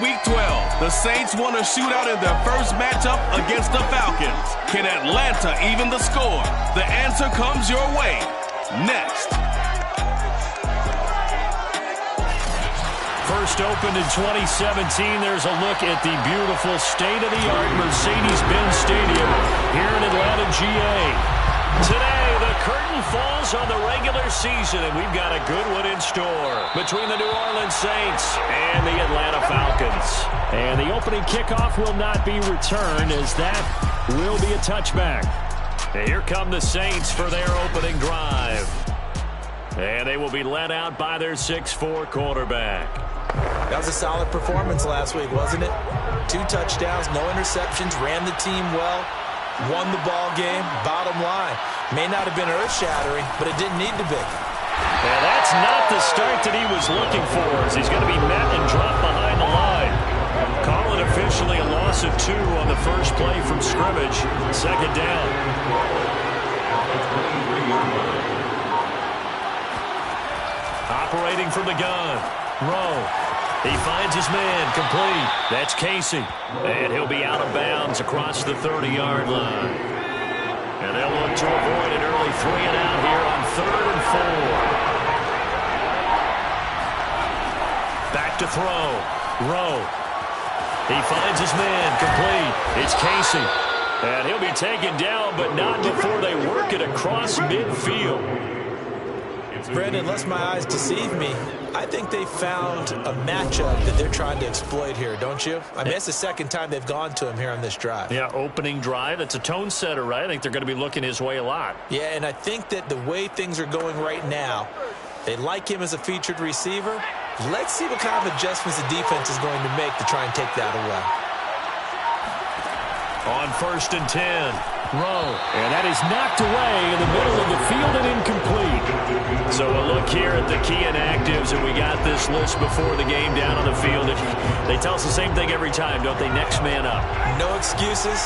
Week 12. The Saints won a shootout in their first matchup against the Falcons. Can Atlanta even the score? The answer comes your way next. First opened in 2017, there's a look at the beautiful state-of-the-art Mercedes-Benz Stadium here in Atlanta, GA. Today, the curtain falls on the regular season, and we've got a good one in store between the New Orleans Saints and the Atlanta Falcons. And the opening kickoff will not be returned, as that will be a touchback. And here come the Saints for their opening drive. And they will be led out by their 6'4" quarterback. That was a solid performance last week, wasn't it? 2 touchdowns, no interceptions, ran the team well, won the ball game. Bottom line, may not have been earth-shattering, but it didn't need to be. And that's not the start that he was looking for, as he's going to be met and dropped behind the line. Call it officially a loss of 2 on the first play from scrimmage. Second down. Operating from the gun. Rowe. He finds his man, complete. That's Casey. And he'll be out of bounds across the 30-yard line. And they'll look to avoid an early 3-and-out here on 3rd and 4. Back to throw. Rowe. He finds his man, complete. It's Casey. And he'll be taken down, but not before they work it across midfield. Brandon, unless my eyes deceive me, I think they found a matchup that they're trying to exploit here, don't you? I mean, it's the second time they've gone to him here on this drive. Yeah, opening drive. It's a tone setter, right? I think they're going to be looking his way a lot. Yeah, and I think that the way things are going right now, they like him as a featured receiver. Let's see what kind of adjustments the defense is going to make to try and take that away. On 1st and 10. Rowe. And that is knocked away in the middle of the field and incomplete. So a look here at the key inactives, and we got this list before the game down on the field. They tell us the same thing every time, don't they? Next man up. No excuses.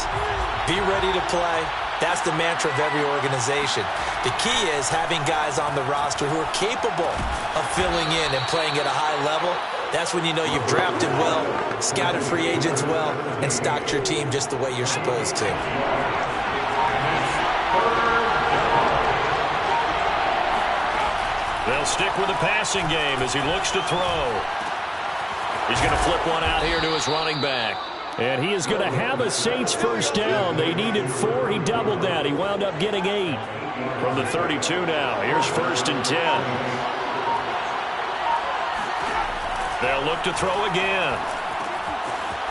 Be ready to play. That's the mantra of every organization. The key is having guys on the roster who are capable of filling in and playing at a high level. That's when you know you've drafted well, scouted free agents well, and stocked your team just the way you're supposed to. They'll stick with the passing game as he looks to throw. He's going to flip one out here to his running back. And he is going to have a Saints first down. They needed 4. He doubled that. He wound up getting 8. From the 32 now. Here's 1st and 10. They'll look to throw again.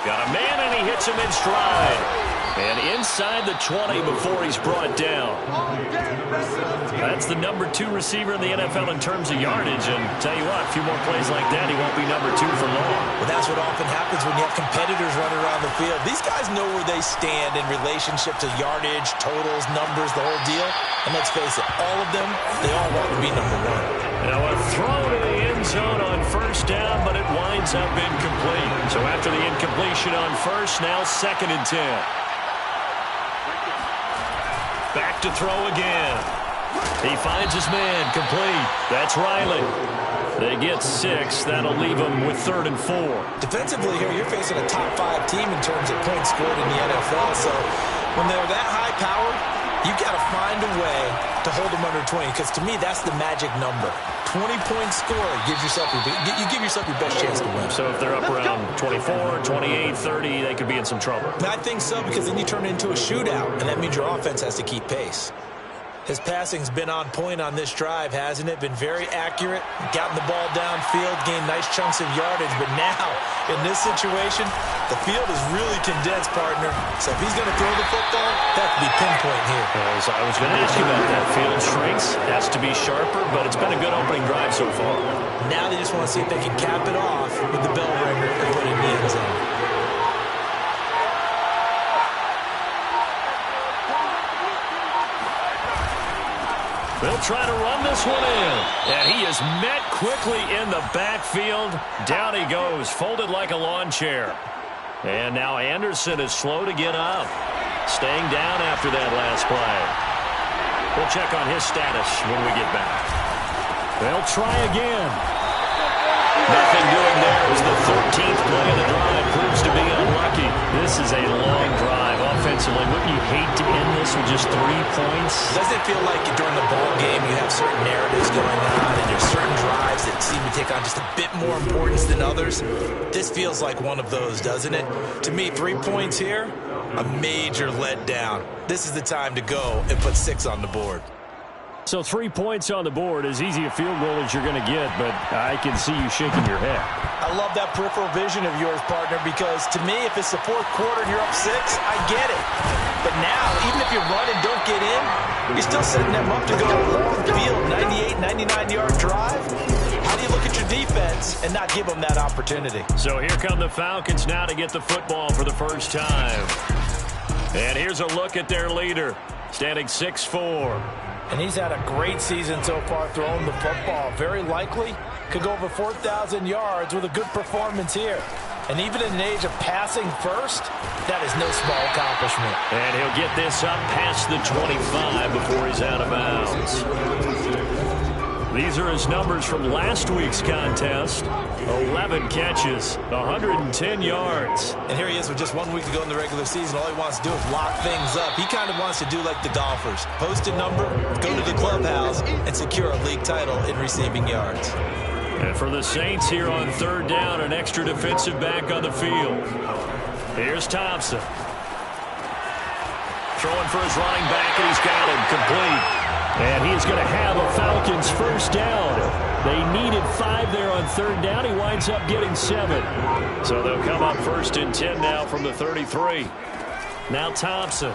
Got a man, and he hits him in stride. And inside the 20 before he's brought down. That's the number 2 receiver in the NFL in terms of yardage. And tell you what, a few more plays like that, he won't be number 2 for long. Well, that's what often happens when you have competitors running around the field. These guys know where they stand in relationship to yardage, totals, numbers, the whole deal. And let's face it, all of them, they all want to be number 1. Now a throw to the end zone on first down, but it winds up incomplete. So after the incompletion on first, now 2nd and 10. Back to throw again. He finds his man, complete. That's Riley. They get 6. That'll leave them with 3rd and 4. Defensively here, you're facing a top 5 team in terms of points scored in the NFL. So when they're that high-powered, you've got to find a way to hold them under 20, because to me, that's the magic number. 20-point score gives yourself you give yourself your best chance to win. So if they're up around 24, 28, 30, they could be in some trouble. I think so, because then you turn it into a shootout, and that means your offense has to keep pace. His passing's been on point on this drive, hasn't it? Been very accurate, gotten the ball downfield, gained nice chunks of yardage. But now, in this situation, the field is really condensed, partner. So if he's going to throw the football, that could be pinpoint here. As I was going to ask you about that. Field shrinks, has to be sharper, but it's been a good opening drive so far. Now they just want to see if they can cap it off with the bell ringer and put it in the end zone. They'll try to run this one in. And he is met quickly in the backfield. Down he goes, folded like a lawn chair. And now Anderson is slow to get up. Staying down after that last play. We'll check on his status when we get back. They'll try again. Nothing doing there as the 13th play of the drive proves to be unlucky. This is a long drive offensively. Wouldn't you hate to end this with just 3 points? Doesn't it feel like during the ball game you have certain narratives going on and there's certain drives that seem to take on just a bit more importance than others? This feels like one of those, doesn't it? To me, 3 points here, a major letdown. This is the time to go and put 6 on the board. So 3 points on the board, as easy a field goal as you're going to get, but I can see you shaking your head. I love that peripheral vision of yours, partner, because to me, if it's the fourth quarter and you're up 6, I get it. But now, even if you run and don't get in, you're still setting them up to go a long field, 98, 99-yard drive. How do you look at your defense and not give them that opportunity? So here come the Falcons now to get the football for the first time. And here's a look at their leader, standing 6'4". And he's had a great season so far throwing the football. Very likely could go over 4,000 yards with a good performance here. And even in an age of passing first, that is no small accomplishment. And he'll get this up past the 25 before he's out of bounds. These are his numbers from last week's contest. 11 catches, 110 yards. And here he is with just 1 week to go in the regular season. All he wants to do is lock things up. He kind of wants to do like the golfers. Post a number, go to the clubhouse, and secure a league title in receiving yards. And for the Saints here on third down, an extra defensive back on the field. Here's Thompson. Throwing for his running back, and he's got him complete. And he's going to have a Falcons first down. They needed 5 there on third down. He winds up getting 7. So they'll come up first and 10 now from the 33. Now Thompson.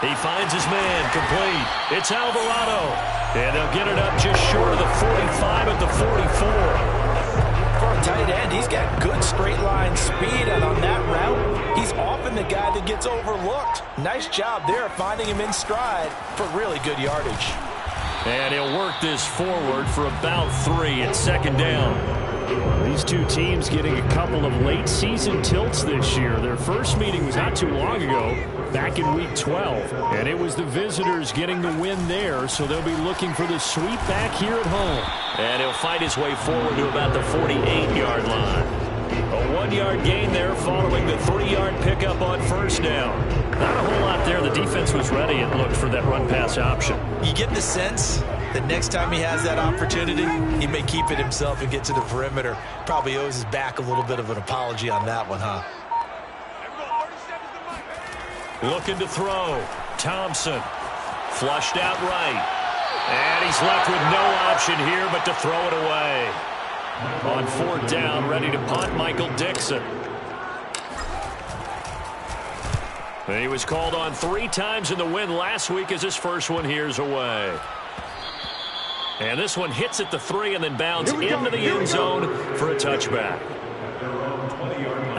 He finds his man complete. It's Alvarado. And they'll get it up just short of the 45 at the 44. For a tight end, he's got good straight line speed, and on that route, he's often the guy that gets overlooked. Nice job there finding him in stride for really good yardage. And he'll work this forward for about 3 at second down. These two teams getting a couple of late season tilts this year. Their first meeting was not too long ago, back in week 12. And it was the visitors getting the win there, so they'll be looking for the sweep back here at home. And he'll fight his way forward to about the 48-yard line. A 1-yard gain there following the 3-yard pickup on first down. Not a whole lot there. The defense was ready, it looked, for that run-pass option. You get the sense that next time he has that opportunity, he may keep it himself and get to the perimeter. Probably owes his back a little bit of an apology on that one, huh? Looking to throw. Thompson. Flushed out right. And he's left with no option here but to throw it away. On fourth down, ready to punt, Michael Dixon. He was called on 3 times in the win last week as his first one here's away. And this one hits at the 3 and then bounds into the end zone for a touchback.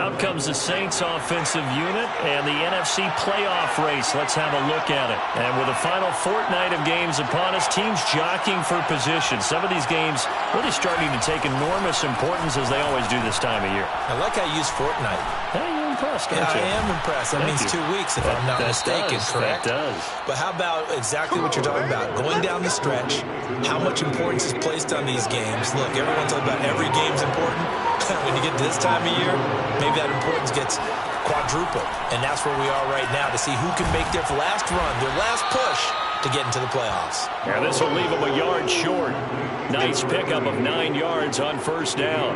Out comes the Saints offensive unit and the NFC playoff race. Let's have a look at it. And with the final fortnight of games upon us, teams jockeying for position. Some of these games really starting to take enormous importance as they always do this time of year. I like how you use fortnight. Hey, you're impressed, aren't you? I am impressed. That means 2 weeks if I'm not mistaken, correct? That does. But how about exactly what you're talking about? Going down the stretch, how much importance is placed on these games. Look, everyone's talking about every game's important. When you get to this time of year, maybe that importance gets quadrupled. And that's where we are right now to see who can make their last run, their last push to get into the playoffs. Yeah, this will leave them a yard short. Nice pickup of 9 yards on first down.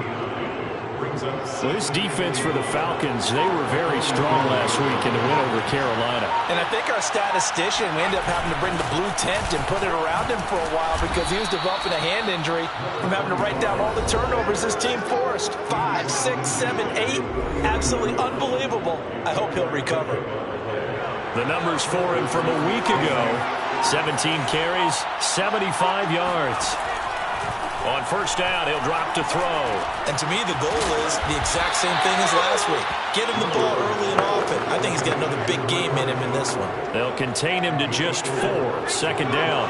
So this defense for the Falcons, they were very strong last week in the win over Carolina. And I think our statistician, we ended up having to bring the blue tent and put it around him for a while because he was developing a hand injury from having to write down all the turnovers this team forced. 5, 6, 7, 8. Absolutely unbelievable. I hope he'll recover. The numbers for him from a week ago. 17 carries, 75 yards. On first down, he'll drop to throw. And to me, the goal is the exact same thing as last week. Get him the ball early and often. I think he's got another big game in him in this one. They'll contain him to just 4. Second down.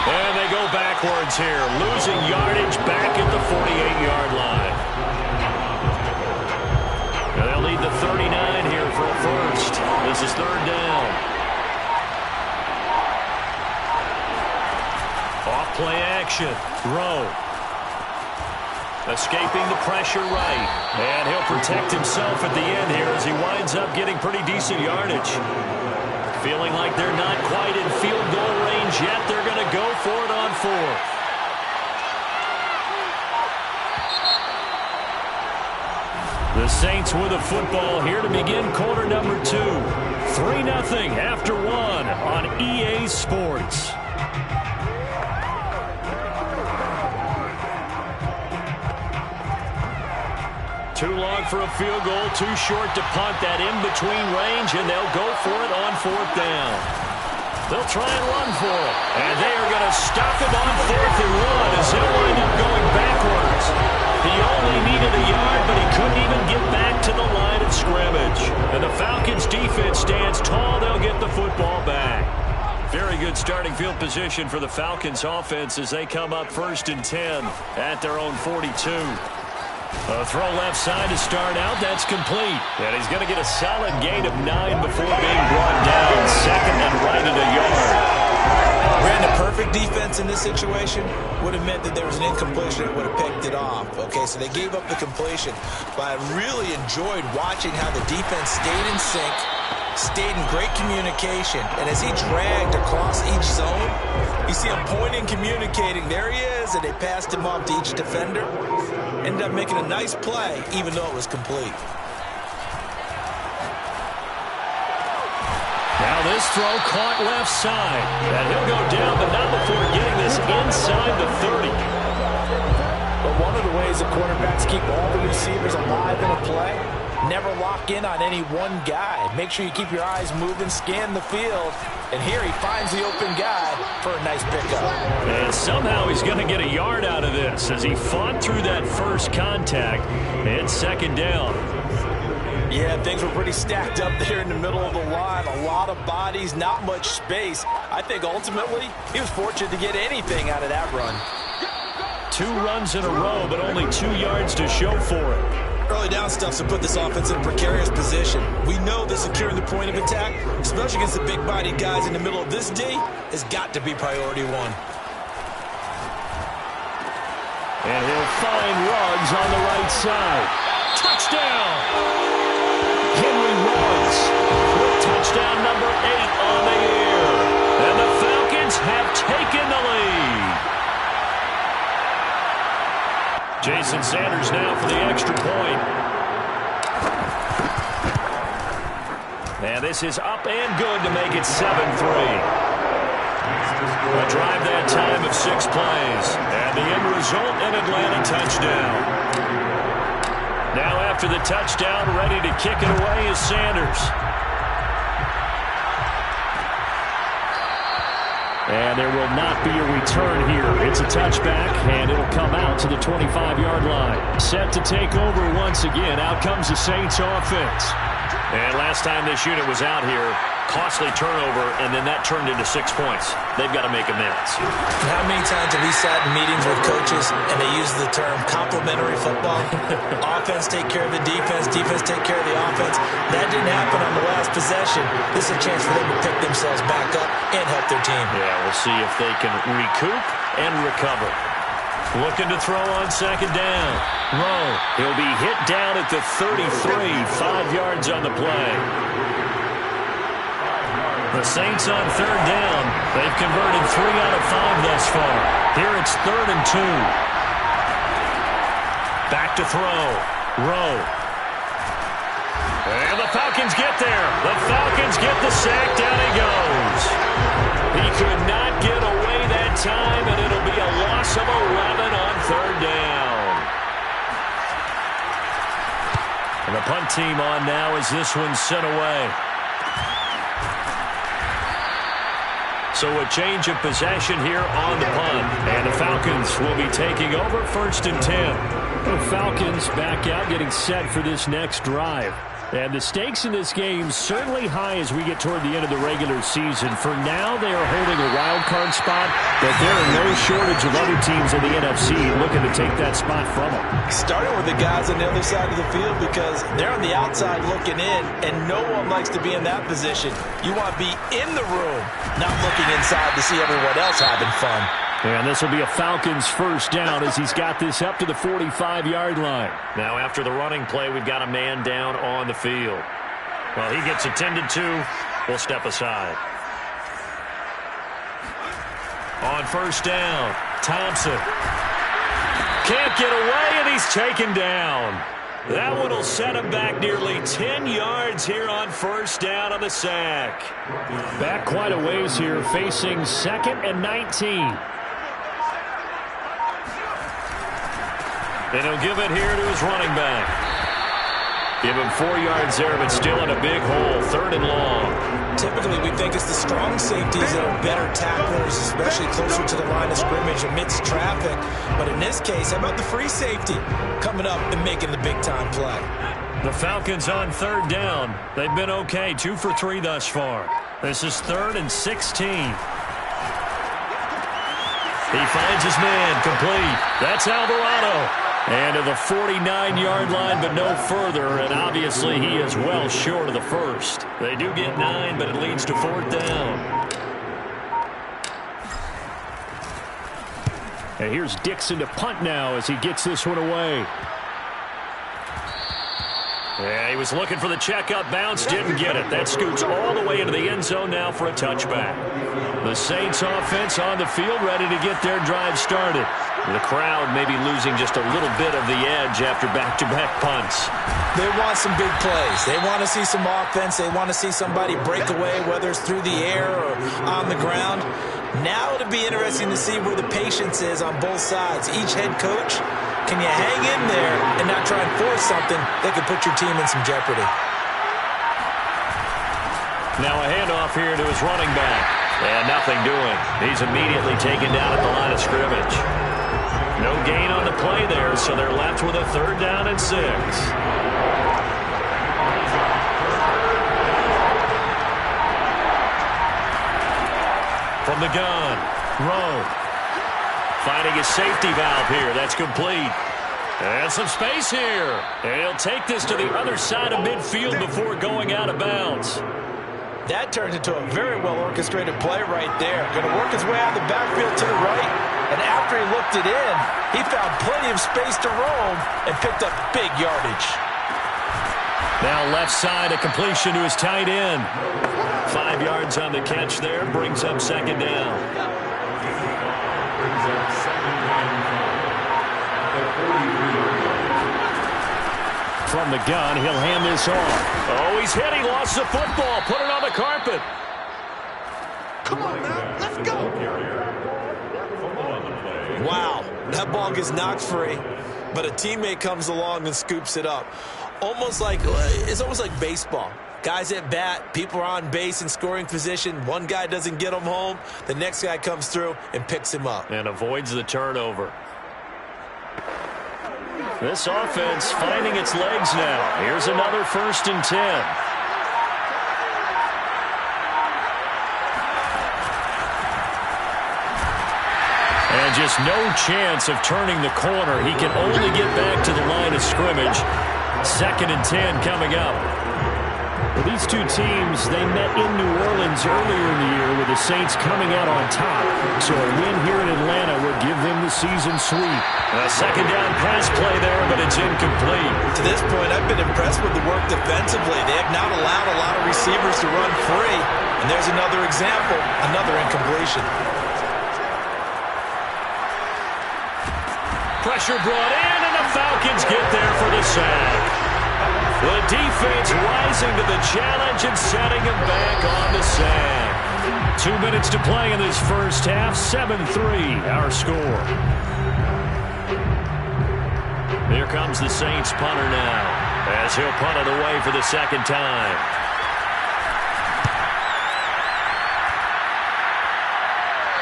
And they go backwards here, losing yardage back at the 48-yard line. They'll need the 39 This is third down. Off play action. Rowe. Escaping the pressure right. And he'll protect himself at the end here as he winds up getting pretty decent yardage. Feeling like they're not quite in field goal range yet. They're going to go for it on fourth. The Saints with a football here to begin quarter number 2. 3-0 after 1 on EA Sports. Too long for a field goal, too short to punt. That in-between range, and they'll go for it on fourth down. They'll try and run for it, and they are going to stop him on 4th and 1 as he'll wind up going backwards. He only needed a yard, but he couldn't even get back to the line of scrimmage. And the Falcons' defense stands tall. They'll get the football back. Very good starting field position for the Falcons' offense as they come up 1st and 10 at their own 42. A throw left side to start out. That's complete. And he's going to get a solid gain of 9 before being brought down. 2nd and right at a yard. Brandon, perfect defense in this situation would have meant that there was an incompletion that would have picked it off. Okay, so they gave up the completion. But I really enjoyed watching how the defense stayed in sync, stayed in great communication. And as he dragged across each zone, you see him pointing, communicating. There he is, and they passed him off to each defender. Ended up making a nice play, even though it was complete. Now this throw caught left side. And he'll go down, but not before getting this inside the 30. But one of the ways that quarterbacks keep all the receivers alive in a play, never lock in on any one guy. Make sure you keep your eyes moving, scan the field. And here he finds the open guy for a nice pickup. And somehow he's going to get a yard out of this as he fought through that first contact. And 2nd down. Yeah, things were pretty stacked up there in the middle of the line. A lot of bodies, not much space. I think ultimately he was fortunate to get anything out of that run. 2 runs in a row, but only 2 yards to show for it. Early down stuff's to put this offense in a precarious position. We know that securing the point of attack, especially against the big-bodied guys in the middle of this D, has got to be priority 1. And he'll find Ruggs on the right side. Touchdown! Henry Ruggs with touchdown number 8 on the year. And the Falcons have taken the lead. Jason Sanders now for the extra point. And this is up and good to make it 7-3. A drive that time of 6 plays. And the end result, an Atlanta touchdown. Now after the touchdown, ready to kick it away is Sanders. And there will not be a return here. It's a touchback, and it'll come out to the 25-yard line. Set to take over once again. Out comes the Saints offense. And last time this unit was out here, costly turnover, and then that turned into 6 points. They've got to make amends. How many times have we sat in meetings with coaches and they use the term complementary football? Offense take care of the defense, defense take care of the offense. That didn't happen on the last possession. This is a chance for them to pick themselves back up and help their team. Yeah, we'll see if they can recoup and recover. Looking to throw on 2nd down. Rowe, he'll be hit down at the 33, 5 yards on the play. The Saints on 3rd down. They've converted 3 out of 5 thus far. Here it's 3rd and 2. Back to throw. Rowe. And the Falcons get there. The Falcons get the sack. Down he goes. He could not get away that time, and it'll be a loss of 11 on 3rd down. And the punt team on now as this one's sent away. So a change of possession here on the punt. And the Falcons will be taking over 1st and 10. The Falcons back out getting set for this next drive. And the stakes in this game certainly high as we get toward the end of the regular season. For now, they are holding a wild card spot, but there are no shortage of other teams in the NFC looking to take that spot from them. Starting with the guys on the other side of the field because they're on the outside looking in, and no one likes to be in that position. You want to be in the room, not looking inside to see everyone else having fun. And this will be a Falcons first down as he's got this up to the 45-yard line. Now after the running play, we've got a man down on the field. Well, he gets attended to. We'll step aside. On first down, Thompson. Can't get away, and he's taken down. That one will set him back nearly 10 yards here on first down on the sack. Back quite a ways here, facing 2nd and 19. And he'll give it here to his running back. Give him 4 yards there, but still in a big hole, 3rd and long. Typically, we think it's the strong safeties that are better tacklers, especially closer to the line of scrimmage amidst traffic. But in this case, how about the free safety coming up and making the big-time play? The Falcons on 3rd down. They've been okay, 2 for 3 thus far. This is 3rd and 16. He finds his man, complete. That's Alvarado. And to the 49-yard line, but no further. And obviously, he is well short of the first. They do get 9, but it leads to 4th down. And here's Dixon to punt now as he gets this one away. Yeah, he was looking for the checkup bounce, didn't get it. That scoots all the way into the end zone now for a touchback. The Saints offense on the field ready to get their drive started. The crowd maybe losing just a little bit of the edge after back-to-back punts. They want some big plays. They want to see some offense. They want to see somebody break away, whether it's through the air or on the ground. Now it'll be interesting to see where the patience is on both sides. Each head coach, can you hang in there and not try and force something that could put your team in some jeopardy? Now a handoff here to his running back. And nothing doing. He's immediately taken down at the line of scrimmage. No gain on the play there, so they're left with a 3rd down and 6. From the gun, Rowe. Finding his safety valve here. That's complete. And some space here. And he'll take this to the other side of midfield before going out of bounds. That turned into a very well-orchestrated play right there. Going to work his way out of the backfield to the right. And after he looked it in, he found plenty of space to roam and picked up big yardage. Now left side, a completion to his tight end. 5 yards on the catch there, brings up 2nd down. From the gun, he'll hand this off. Oh, he's hit. He lost the football. Put it on the carpet. Come on, man. Let's go. Wow. That ball gets knocked free, but a teammate comes along and scoops it up. It's almost like baseball. Guys at bat, people are on base in scoring position. One guy doesn't get him home. The next guy comes through and picks him up. And avoids the turnover. This offense finding its legs now. Here's another 1st and 10. And just no chance of turning the corner. He can only get back to the line of scrimmage. 2nd and 10 coming up. Well, these two teams, they met in New Orleans earlier in the year with the Saints coming out on top. So a win here in Atlanta would give them the season sweep. A 2nd down pass play there, but it's incomplete. To this point, I've been impressed with the work defensively. They have not allowed a lot of receivers to run free. And there's another example, another incompletion. Pressure brought in, and the Falcons get there for the sack. The defense rising to the challenge and setting him back on the sack. 2 minutes to play in this first half. 7-3, our score. Here comes the Saints punter now, as he'll punt it away for the 2nd time.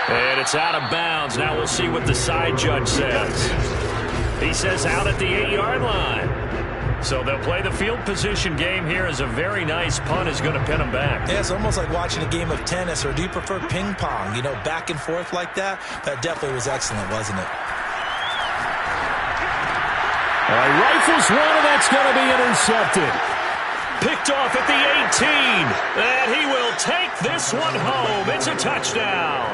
And it's out of bounds. Now we'll see what the side judge says. He says out at the 8-yard line. So they'll play the field position game here as a very nice punt is going to pin them back. Yeah, it's almost like watching a game of tennis, or do you prefer ping pong? You know, back and forth like that? That definitely was excellent, wasn't it? Rifles one, and that's going to be intercepted. Picked off at the 18, and he will take this one home. It's a touchdown.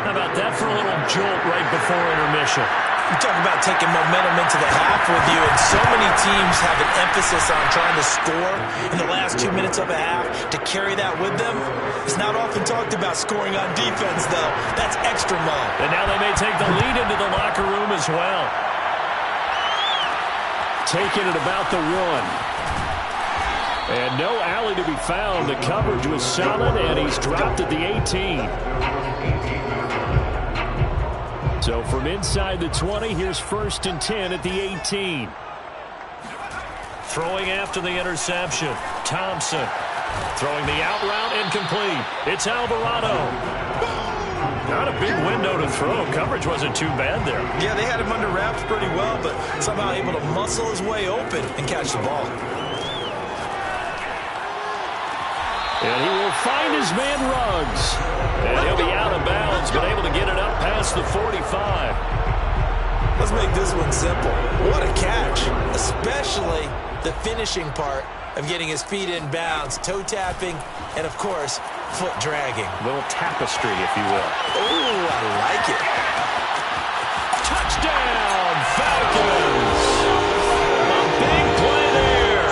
How about that for a little jolt right before intermission? You talk about taking momentum into the half with you, and so many teams have an emphasis on trying to score in the last 2 minutes of a half. To carry that with them, it's not often talked about scoring on defense, though. That's extra mode. And now they may take the lead into the locker room as well. Taking it about the 1. And no alley to be found. The coverage was solid, and he's dropped at the 18. So from inside the 20, here's 1st and 10 at the 18. Throwing after the interception. Thompson throwing the out route, incomplete. It's Alvarado. Not a big window to throw. Coverage wasn't too bad there. Yeah, they had him under wraps pretty well, but somehow able to muscle his way open and catch the ball. And he will find his man Ruggs. And he'll be out of bounds, but able to get it up past the 45. Let's make this one simple. What a catch, especially the finishing part of getting his feet in bounds, toe tapping, and of course, foot dragging. A little tapestry, if you will. Oh, I like it. Touchdown, Falcons. A big play there.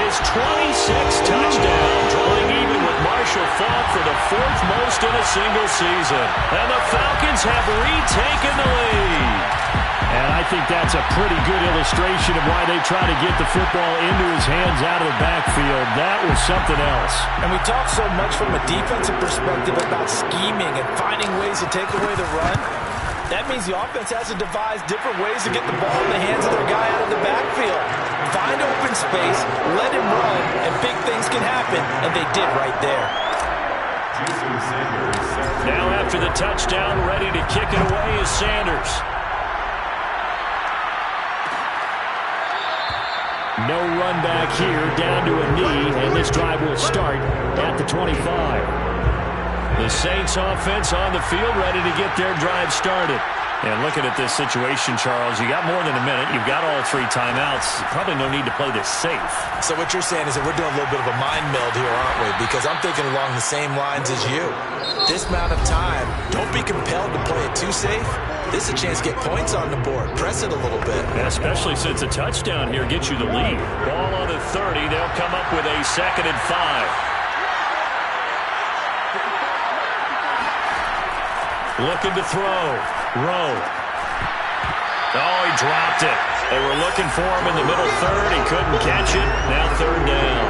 His 26th touchdown, drawing even with Marshall Faulk for the 4th most in a single season. And the Falcons have retaken the lead. And I think that's a pretty good illustration of why they try to get the football into his hands out of the backfield. That was something else. And we talk so much from a defensive perspective about scheming and finding ways to take away the run. That means the offense has to devise different ways to get the ball in the hands of their guy out of the backfield. Find open space, let him run, and big things can happen, and they did right there. Now after the touchdown, ready to kick it away is Sanders. No run back here, down to a knee, and this drive will start at the 25. The Saints offense on the field, ready to get their drive started. And looking at this situation, Charles, you got more than a minute. You've got all 3 timeouts. Probably no need to play this safe. So what you're saying is that we're doing a little bit of a mind meld here, aren't we? Because I'm thinking along the same lines as you. This amount of time, don't be compelled to play it too safe. This is a chance to get points on the board. Press it a little bit. Yeah, especially since a touchdown here gets you the lead. Ball on the 30. They'll come up with a 2nd and 5. Looking to throw. Rowe. Oh, he dropped it. They were looking for him in the middle 3rd. He couldn't catch it. Now 3rd down.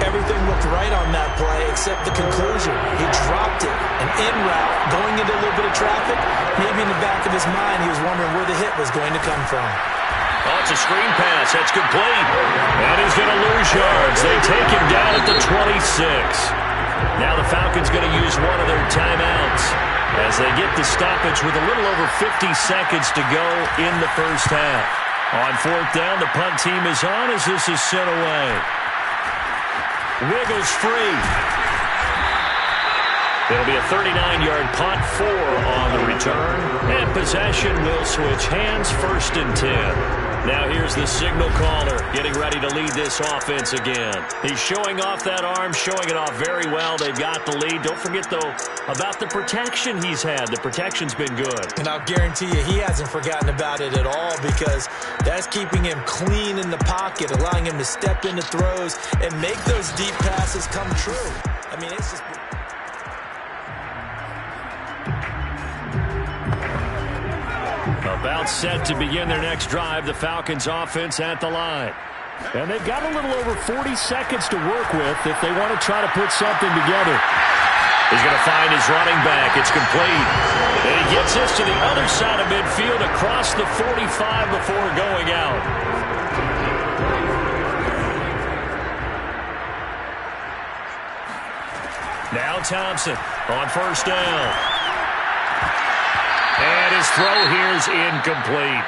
Everything looked right on that play except the conclusion. He dropped it. An in route, going into a little bit of traffic. Maybe in the back of his mind, he was wondering where the hit was going to come from. Oh, it's a screen pass. That's complete. And he's going to lose yards. They take him down at the 26. Now the Falcons going to use one of their timeouts as they get the stoppage with a little over 50 seconds to go in the first half. On 4th down, the punt team is on as this is sent away. Wiggles free. It'll be a 39-yard punt, 4 on the return. And possession will switch hands, 1st and 10. Now here's the signal caller getting ready to lead this offense again. He's showing off that arm, showing it off very well. They've got the lead. Don't forget, though, about the protection he's had. The protection's been good. And I'll guarantee you he hasn't forgotten about it at all because that's keeping him clean in the pocket, allowing him to step into throws and make those deep passes come true. I mean, it's just... About set to begin their next drive, the Falcons offense at the line. And they've got a little over 40 seconds to work with if they want to try to put something together. He's going to find his running back. It's complete. And he gets this to the other side of midfield across the 45 before going out. Now Thompson on 1st down. And his throw here is incomplete.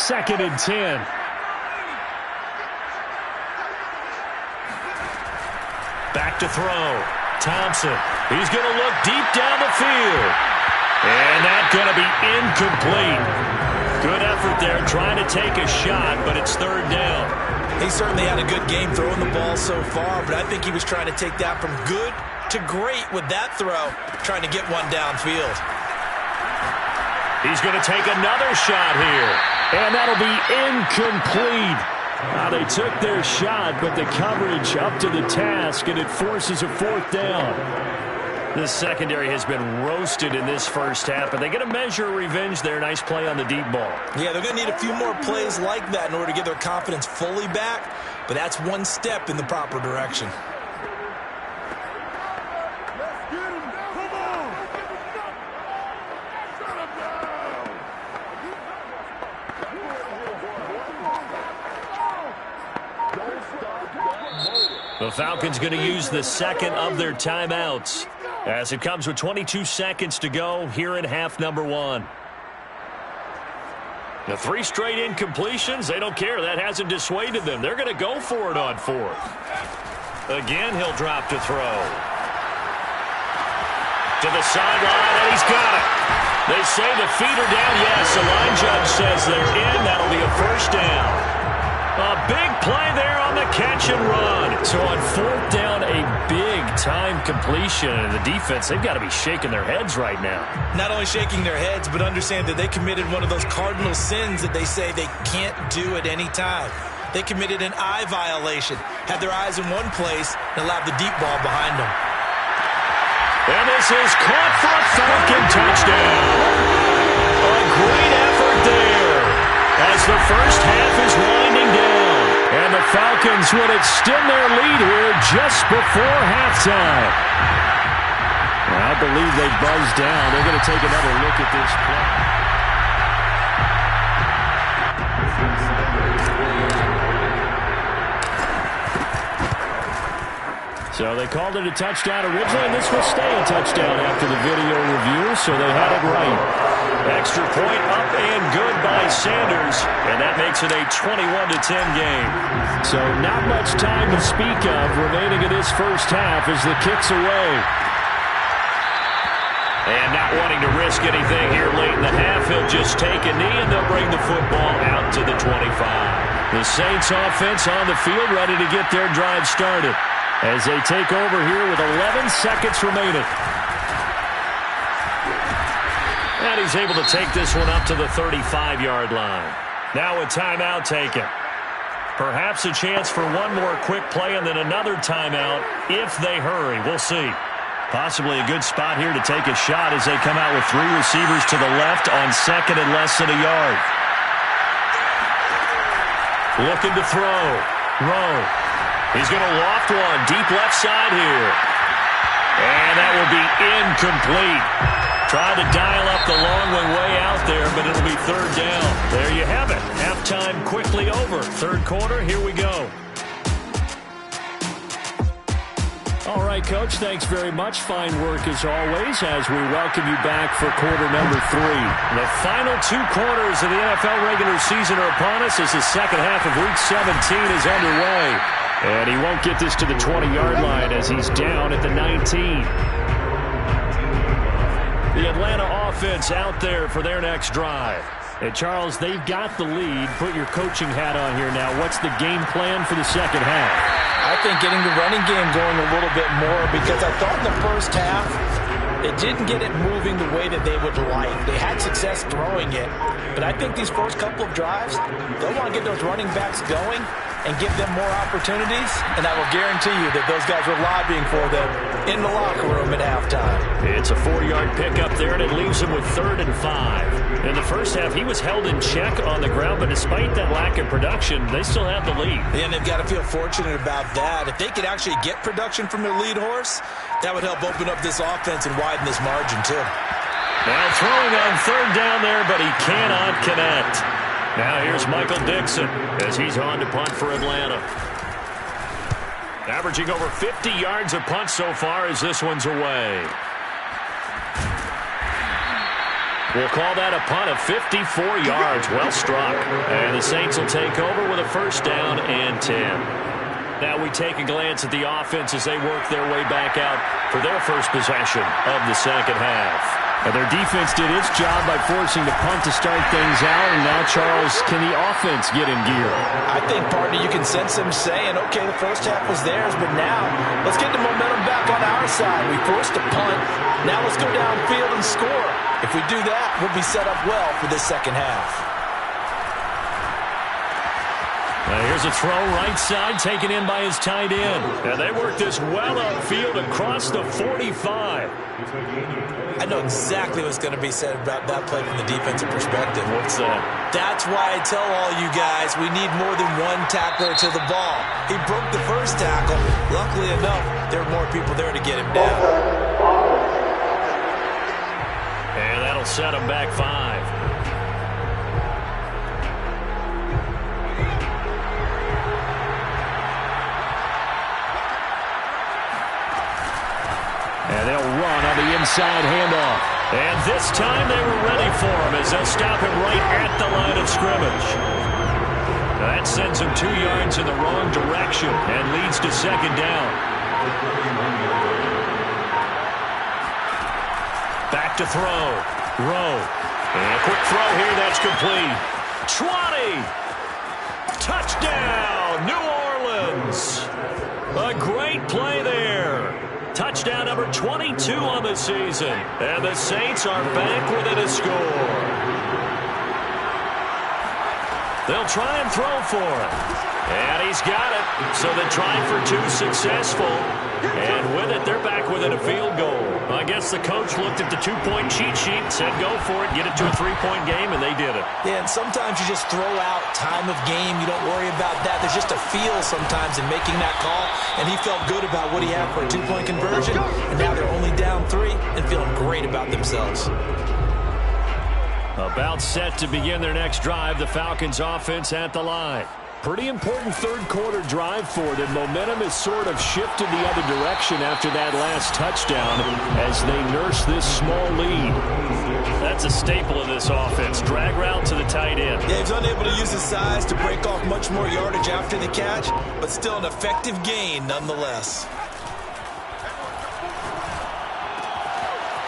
2nd and 10. Back to throw. Thompson. He's going to look deep down the field. And that's going to be incomplete. Good effort there trying to take a shot, but it's 3rd down. He certainly had a good game throwing the ball so far, but I think he was trying to take that from good to great with that throw, trying to get one downfield. He's going to take another shot here, and that'll be incomplete. They took their shot, but the coverage up to the task, and it forces a 4th down. The secondary has been roasted in this first half, but they get a measure of revenge there. Nice play on the deep ball. Yeah, they're going to need a few more plays like that in order to get their confidence fully back, but that's one step in the proper direction. The Falcons going to use the 2nd of their timeouts as it comes with 22 seconds to go here in half number 1. The 3 straight incompletions, they don't care. That hasn't dissuaded them. They're going to go for it on 4th. Again, he'll drop to throw. To the sideline, and he's got it. They say the feet are down. Yes, the line judge says they're in. That'll be a 1st down. A big play there on the catch and run. So on 4th down, a big-time completion. And the defense, they've got to be shaking their heads right now. Not only shaking their heads, but understand that they committed one of those cardinal sins that they say they can't do at any time. They committed an eye violation, had their eyes in one place, and allowed the deep ball behind them. And this is caught for a Falcon touchdown. A great effort there as the first half is winding down. And the Falcons would extend their lead here just before halftime. Well, I believe they buzzed down. They're going to take another look at this play. So they called it a touchdown originally, and this will stay a touchdown after the video review, so they had it right. Extra point up and good by Sanders, and that makes it a 21-10 game. So not much time to speak of remaining in this first half as the kick's away. And not wanting to risk anything here late in the half, he'll just take a knee, and they'll bring the football out to the 25. The Saints offense on the field ready to get their drive started as they take over here with 11 seconds remaining. And he's able to take this one up to the 35-yard line. Now a timeout taken. Perhaps a chance for one more quick play and then another timeout if they hurry. We'll see. Possibly a good spot here to take a shot as they come out with 3 receivers to the left on 2nd and less than a yard. Looking to throw. Rowe. He's going to loft one deep left side here. And that will be incomplete. Tried to dial up the long way out there, but it'll be 3rd down. There you have it. Halftime quickly over. 3rd quarter, here we go. All right, Coach, thanks very much. Fine work as always as we welcome you back for quarter number 3. The final 2 quarters of the NFL regular season are upon us as the second half of Week 17 is underway. And he won't get this to the 20-yard line as he's down at the 19. The Atlanta offense out there for their next drive. And Charles, they've got the lead. Put your coaching hat on here now. What's the game plan for the second half? I think getting the running game going a little bit more because I thought in the first half it didn't get it moving the way that they would like. They had success throwing it, but I think these first couple of drives, they'll want to get those running backs going and give them more opportunities, and I will guarantee you that those guys were lobbying for them in the locker room at halftime. It's a 4-yard pickup there, and it leaves him with 3rd and 5. In the first half, he was held in check on the ground, but despite that lack of production, they still have the lead. And they've got to feel fortunate about that. If they could actually get production from their lead horse, that would help open up this offense and widen this margin, too. Now throwing on 3rd down there, but he cannot connect. Now here's Michael Dixon as he's on to punt for Atlanta. Averaging over 50 yards a punt so far as this one's away. We'll call that a punt of 54 yards. Well struck. And the Saints will take over with a first down and 10. Now we take a glance at the offense as they work their way back out for their first possession of the second half. And their defense did its job by forcing the punt to start things out. And now, Charles, can the offense get in gear? I think, partner, you can sense them saying, okay, the first half was theirs, but now let's get the momentum back on our side. We forced a punt. Now let's go downfield and score. If we do that, we'll be set up well for this second half. Now here's a throw right side taken in by his tight end. And they work this well upfield across the 45. I know exactly what's going to be said about that play from the defensive perspective. What's that? That's why I tell all you guys we need more than one tackler to the ball. He broke the first tackle. Luckily enough, there were more people there to get him down. And that'll set him back 5. And they'll run on the inside handoff. And this time they were ready for him as they'll stop him right at the line of scrimmage. That sends him 2 yards in the wrong direction and leads to second down. Back to throw. Rowe. And a quick throw here that's complete. 20. Touchdown, New Orleans. A great play there. Touchdown number 22 on the season. And the Saints are back within a score. They'll try and throw for it. And he's got it. So the try for 2 successful. And with it, they're back within a field goal. I guess the coach looked at the 2-point cheat sheet and said, go for it, get it to a 3-point game, and they did it. Yeah, and sometimes you just throw out time of game. You don't worry about that. There's just a feel sometimes in making that call, and he felt good about what he had for a 2-point conversion, and now they're only down 3 and feeling great about themselves. About set to begin their next drive, the Falcons offense at the line. Pretty important third-quarter drive for them. Momentum has sort of shifted the other direction after that last touchdown as they nurse this small lead. That's a staple of this offense. Drag route to the tight end. Yeah, he's unable to use his size to break off much more yardage after the catch, but still an effective gain nonetheless.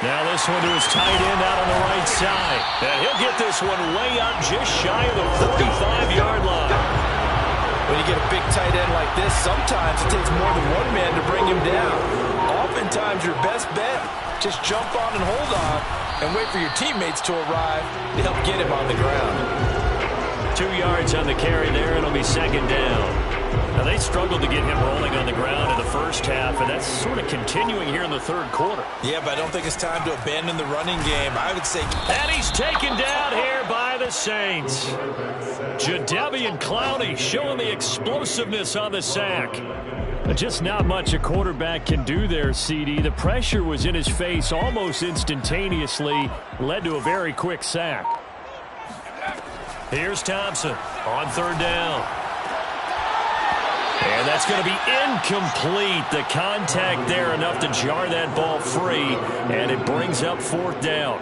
Now this one to his tight end out on the right side. And he'll get this one way up just shy of the 45-yard line. When you get a big tight end like this, sometimes it takes more than one man to bring him down. Oftentimes, your best bet, just jump on and hold on and wait for your teammates to arrive to help get him on the ground. 2 yards on the carry there. It'll be second down. Now, they struggled to get him rolling on the ground in the first half, and that's sort of continuing here in the third quarter. Yeah, but I don't think it's time to abandon the running game. I would say... And he's taken down here by the Saints. Jadeveon Clowney showing the explosiveness on the sack. Just not much a quarterback can do there, CD. The pressure was in his face almost instantaneously, led to a very quick sack. Here's Thompson on third down. And that's going to be incomplete. The contact there enough to jar that ball free, and it brings up fourth down.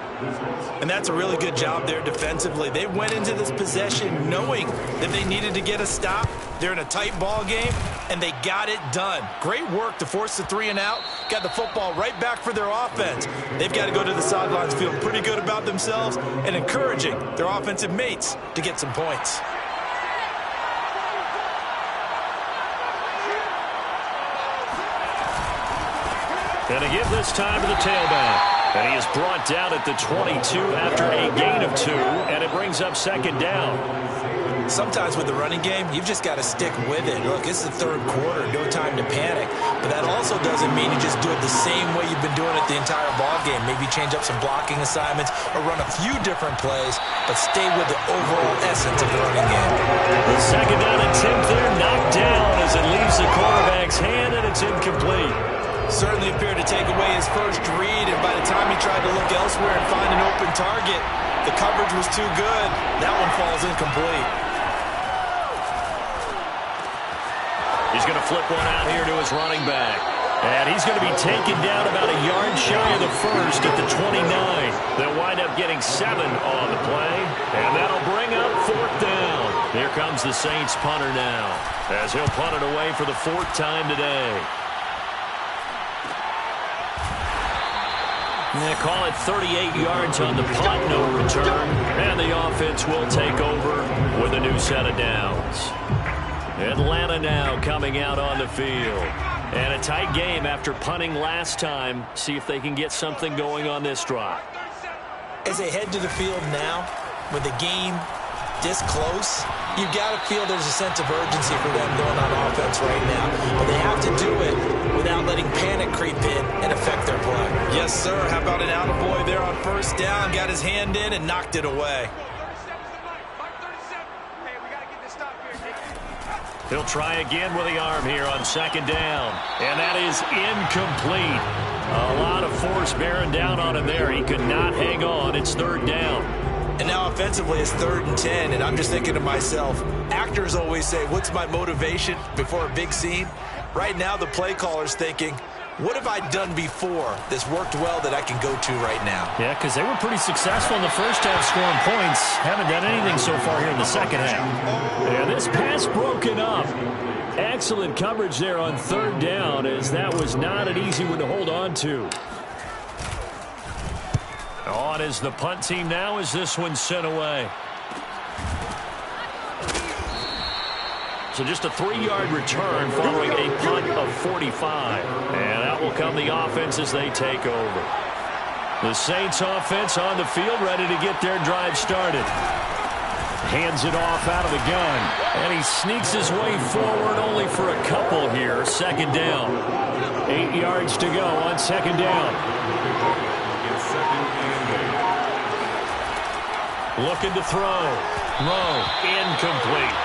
And that's a really good job there defensively. They went into this possession knowing that they needed to get a stop. They're in a tight ball game, and they got it done. Great work to force the 3 and out. Got the football right back for their offense. They've got to go to the sidelines feeling pretty good about themselves and encouraging their offensive mates to get some points. And to give this time to the tailback. And he is brought down at the 22 after a gain of 2, and it brings up second down. Sometimes with the running game, you've just got to stick with it. Look, this is the third quarter, no time to panic. But that also doesn't mean you just do it the same way you've been doing it the entire ball game. Maybe change up some blocking assignments or run a few different plays, but stay with the overall essence of the running game. The second down attempt there knocked down as it leaves the quarterback's hand, and it's incomplete. Certainly appeared to take away his first read, and by the time he tried to look elsewhere and find an open target, the coverage was too good. That one falls incomplete. He's going to flip one out here to his running back. And he's going to be taken down about a yard shy of the first at the 29. They'll wind up getting 7 on the play, and that'll bring up 4th down. Here comes the Saints punter now, as he'll punt it away for the 4th time today. They call it 38 yards on the punt, no return. And the offense will take over with a new set of downs. Atlanta now coming out on the field. And a tight game after punting last time. See if they can get something going on this drive. As they head to the field now, with the game this close, you've got to feel there's a sense of urgency for them going on offense right now. But they have to do it without letting panic creep in and affect their play. Yes, sir. How about an attaboy there on 1st down? Got his hand in and knocked it away. He'll try again with the arm here on 2nd down. And that is incomplete. A lot of force bearing down on him there. He could not hang on. It's 3rd down. And now offensively it's 3rd and 10, and I'm just thinking to myself, actors always say, what's my motivation before a big scene? Right now the play caller's thinking, what have I done before that's worked well that I can go to right now? Yeah, because they were pretty successful in the first half scoring points. Haven't done anything so far here in the second half. And this pass broken up. Excellent coverage there on 3rd down, as that was not an easy one to hold on to. On is the punt team now as this one's sent away. So just a 3-yard return following a punt of 45. And that will come the offense as they take over. The Saints offense on the field ready to get their drive started. Hands it off out of the gun. And he sneaks his way forward only for a couple here. 2nd down. 8 yards to go on 2nd down. Looking to throw. Low. Incomplete.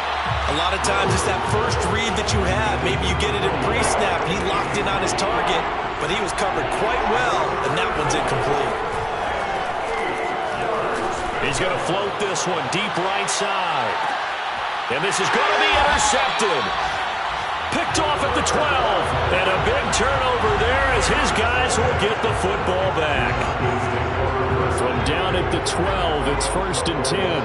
A lot of times it's that first read that you have. Maybe you get it in pre-snap. He locked in on his target, but he was covered quite well, and that one's incomplete. He's going to float this one deep right side. And this is going to be intercepted. Picked off at the 12. And a big turnover there as his guys will get the football back. From down at the 12, it's 1st and 10.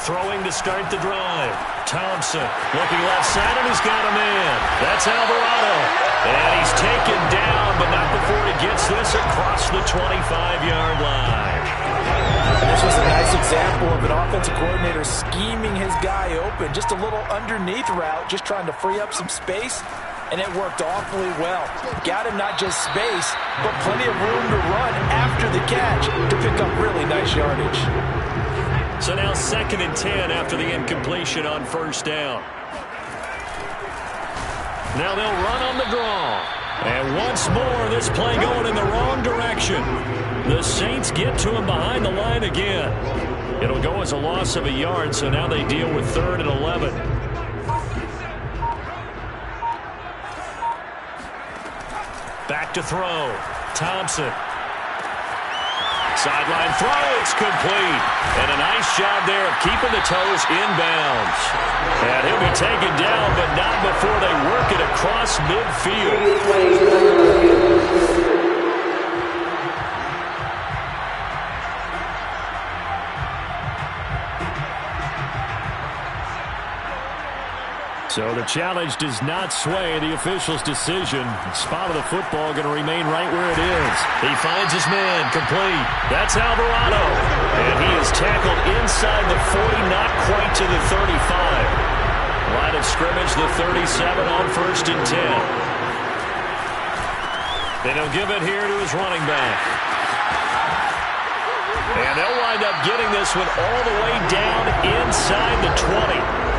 Throwing to start the drive. Thompson looking left side, and he's got a man. That's Alvarado. And he's taken down, but not before he gets this across the 25-yard line. And this was a nice example of an offensive coordinator scheming his guy open. Just a little underneath route, just trying to free up some space. And it worked awfully well. Got him not just space, but plenty of room to run after the catch to pick up really nice yardage. So now 2nd and 10 after the incompletion on 1st down. Now they'll run on the draw. And once more, this play going in the wrong direction. The Saints get to him behind the line again. It'll go as a loss of a yard, so now they deal with 3rd and 11. Back to throw. Thompson. Sideline throw, it's complete. And a nice job there of keeping the toes inbounds. And he'll be taken down, but not before they work it across midfield. So the challenge does not sway the official's decision. Spot of the football going to remain right where it is. He finds his man, complete. That's Alvarado. And he is tackled inside the 40, not quite to the 35. Line of scrimmage, the 37 on 1st and 10. Then he'll give it here to his running back. And they'll wind up getting this one all the way down inside the 20.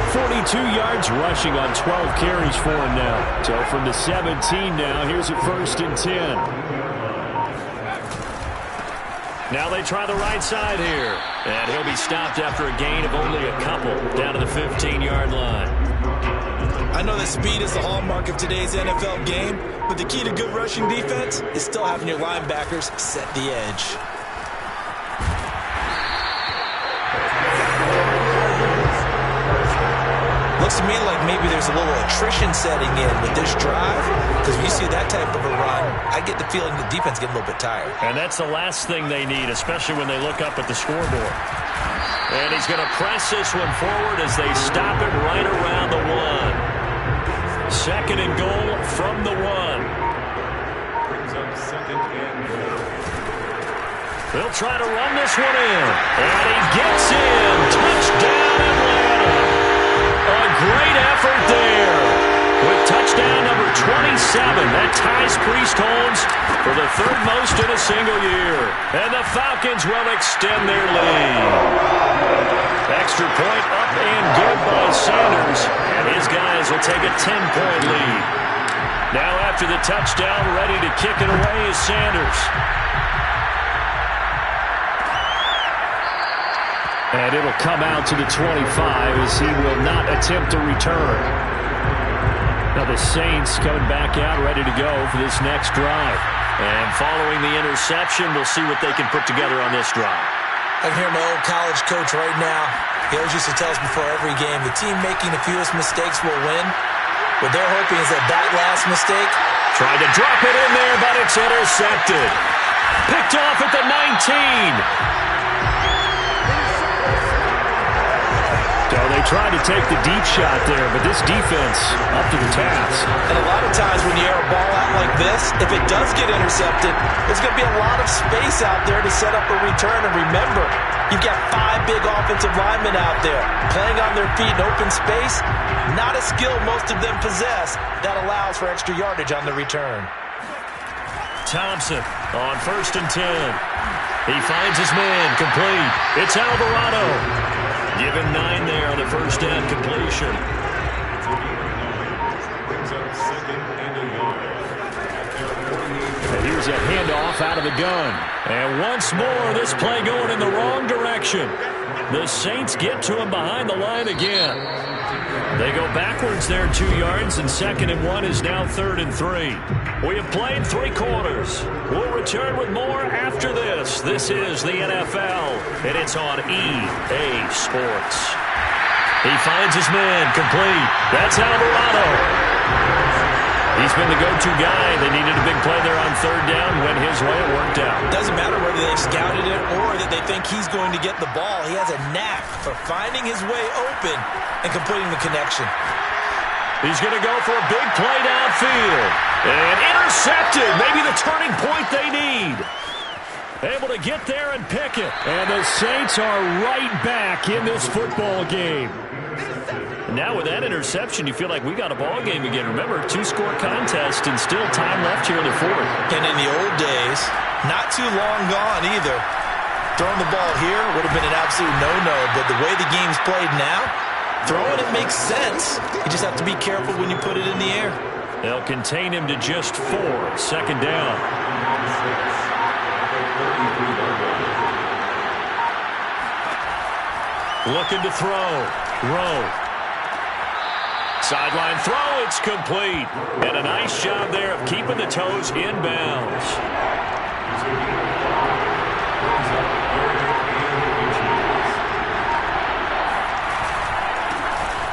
42 yards rushing on 12 carries for him now. So from the 17 now, here's a 1st and 10. Now they try the right side here. And he'll be stopped after a gain of only a couple down to the 15-yard line. I know that speed is the hallmark of today's NFL game, but the key to good rushing defense is still having your linebackers set the edge. Looks to me like maybe there's a little attrition setting in with this drive, because when you see that type of a run, I get the feeling the defense getting a little bit tired. And that's the last thing they need, especially when they look up at the scoreboard. And he's going to press this one forward as they stop it right around the 1. Second and goal from the 1. Brings up second and goal. They'll try to run this one in. And he gets in. Touchdown, Atlanta. A great effort there. With touchdown number 27. That ties Priest Holmes for the third most in a single year. And the Falcons will extend their lead. Extra point up and good by Sanders. And his guys will take a 10-point lead. Now after the touchdown, ready to kick it away is Sanders. And it'll come out to the 25 as he will not attempt to return. Now the Saints coming back out ready to go for this next drive. And following the interception, we'll see what they can put together on this drive. I can hear my old college coach right now. He always used to tell us before every game, the team making the fewest mistakes will win. What they're hoping is that last mistake. Tried to drop it in there, but it's intercepted. Picked off at the 19. So they tried to take the deep shot there, but this defense up to the task. And a lot of times when you air a ball out like this, if it does get intercepted, there's going to be a lot of space out there to set up a return. And remember, you've got 5 big offensive linemen out there playing on their feet in open space. Not a skill most of them possess that allows for extra yardage on the return. Thompson on 1st and 10. He finds his man, complete. It's Alvarado. Given 9 there on the first down completion. Brings up second and a yard. And here's a handoff out of the gun. And once more, this play going in the wrong direction. The Saints get to him behind the line again. They go backwards there 2 yards, and 2nd and 1 is now 3rd and 3. We have played 3 quarters. We'll return with more after this. This is the NFL, and it's on EA Sports. He finds his man, complete. That's Alvarado. He's been the go-to guy. They needed a big play there on 3rd down. Went his way. It worked out. Doesn't matter whether they've scouted it or that they think he's going to get the ball. He has a knack for finding his way open and completing the connection. He's going to go for a big play downfield. And intercepted. Maybe the turning point they need. Able to get there and pick it. And the Saints are right back in this football game. Now with that interception, you feel like we got a ball game again. Remember, 2-score contest and still time left here in the 4th. And in the old days, not too long gone either. Throwing the ball here would have been an absolute no-no, but the way the game's played now, throwing it makes sense. You just have to be careful when you put it in the air. They'll contain him to just 4. 2nd down. Looking to throw. Rowe. Sideline throw, it's complete. And a nice job there of keeping the toes in bounds.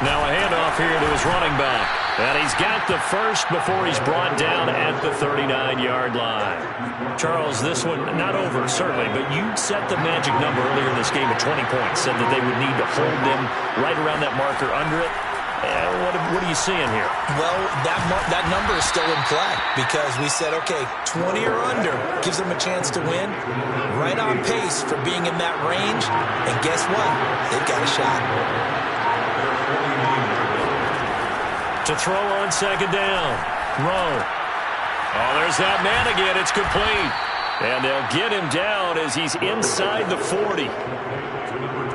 Now a handoff here to his running back. And he's got the first before he's brought down at the 39-yard line. Charles, this one not over, certainly, but you set the magic number earlier in this game at 20 points. Said that they would need to hold them right around that marker under it. What are you seeing here? Well, that number is still in play because we said, okay, 20 or under gives them a chance to win. Right on pace for being in that range. And guess what? They've got a shot. To throw on 2nd down. Rowe. Oh, there's that man again. It's complete. And they'll get him down as he's inside the 40.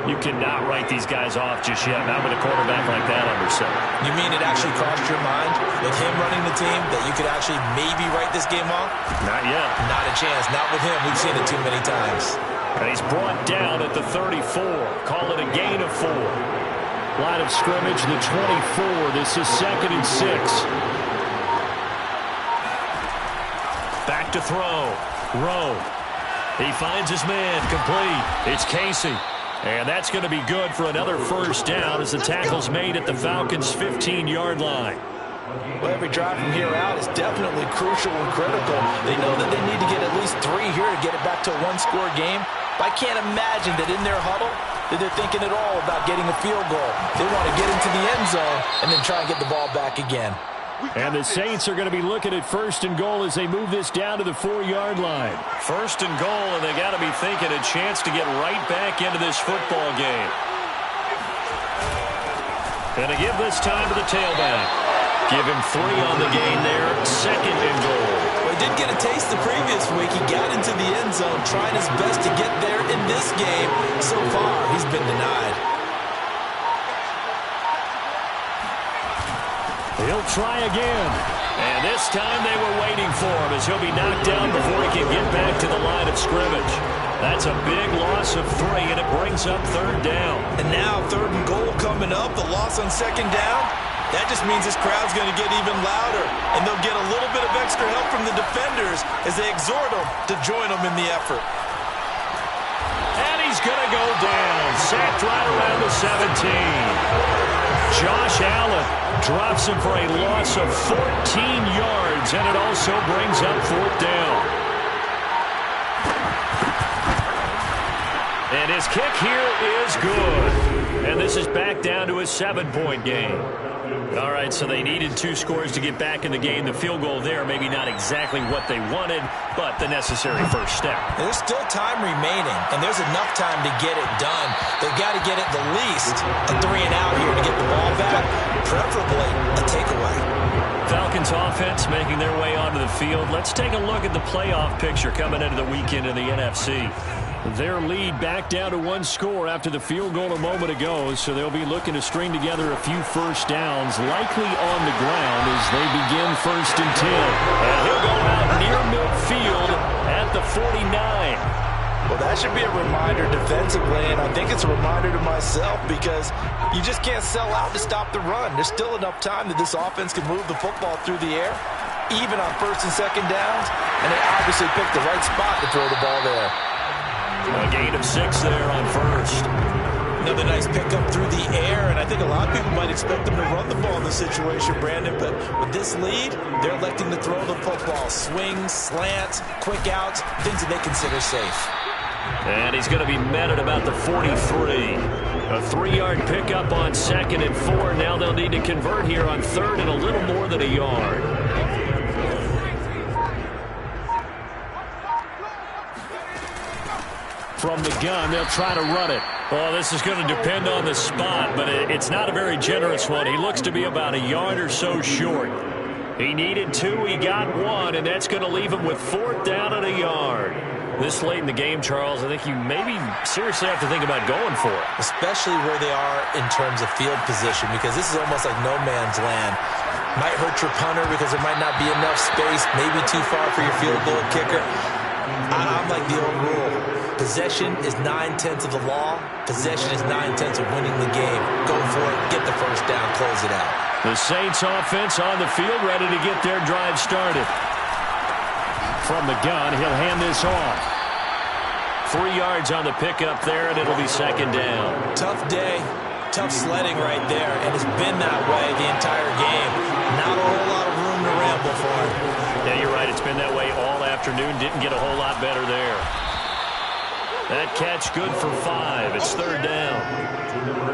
You cannot write these guys off just yet, not with a quarterback like that under center. You mean it actually crossed your mind with him running the team that you could actually maybe write this game off? Not yet. Not a chance. Not with him. We've seen it too many times. And he's brought down at the 34. Call it a gain of 4. Line of scrimmage, the 24. This is 2nd and 6. Back to throw. Rowe. He finds his man, complete. It's Casey. And that's going to be good for another first down as the tackle's made at the Falcons' 15-yard line. Well, every drive from here out is definitely crucial and critical. They know that they need to get at least 3 here to get it back to a one-score game. But I can't imagine that in their huddle that they're thinking at all about getting a field goal. They want to get into the end zone and then try and get the ball back again. And the Saints are going to be looking at first and goal as they move this down to the 4-yard line. First and goal, and they got to be thinking a chance to get right back into this football game. And to give this time to the tailback. Give him 3 on the gain there, second and goal. Well, he did get a taste the previous week. He got into the end zone, trying his best to get there in this game. So far, he's been denied. He'll try again. And this time they were waiting for him as he'll be knocked down before he can get back to the line of scrimmage. That's a big loss of 3, and it brings up third down. And now third and goal coming up, the loss on second down. That just means this crowd's going to get even louder, and they'll get a little bit of extra help from the defenders as they exhort them to join them in the effort. And he's going to go down, sacked right around the 17. Josh Allen drops him for a loss of 14 yards, and it also brings up fourth down. And his kick here is good. And this is back down to a 7-point game. All right, so they needed 2 scores to get back in the game. The field goal there, maybe not exactly what they wanted, but the necessary first step. There's still time remaining, and there's enough time to get it done. They've got to get at the least a 3-and-out here to get the ball back, preferably a takeaway. Falcons offense making their way onto the field. Let's take a look at the playoff picture coming into the weekend in the NFC. Their lead back down to 1 score after the field goal a moment ago, so they'll be looking to string together a few first downs, likely on the ground as they begin first and 10. And he'll go out near midfield at the 49. Well, that should be a reminder defensively, and I think it's a reminder to myself because you just can't sell out to stop the run. There's still enough time that this offense can move the football through the air, even on first and second downs, and they obviously picked the right spot to throw the ball there. A gain of 6 there on first. Another nice pickup through the air, and I think a lot of people might expect them to run the ball in this situation, Brandon, but with this lead, they're electing to throw the football. Swings, slants, quick outs, things that they consider safe. And he's going to be met at about the 43. A 3-yard pickup on second and 4. Now they'll need to convert here on third and a little more than a yard. From the gun, they'll try to run it. Well, this is going to depend on the spot, but it's not a very generous one. He looks to be about a yard or so short. He needed 2, he got 1, and that's going to leave him with 4th down and a yard. This late in the game, Charles, I think you maybe seriously have to think about going for it. Especially where they are in terms of field position, because this is almost like no man's land. Might hurt your punter because there might not be enough space, maybe too far for your field goal kicker. I'm like the old rule. Possession is 9/10 of the law. Possession is 9/10 of winning the game. Go for it, get the first down, close it out. The Saints offense on the field, ready to get their drive started. From the gun, he'll hand this off. 3 yards on the pickup there, and it'll be second down. Tough day, tough sledding right there, and it's been that way the entire game. Not a whole lot of room to ramble for him. Yeah, you're right. It's been that way all afternoon. Didn't get a whole lot better there. That catch good for 5. It's third down.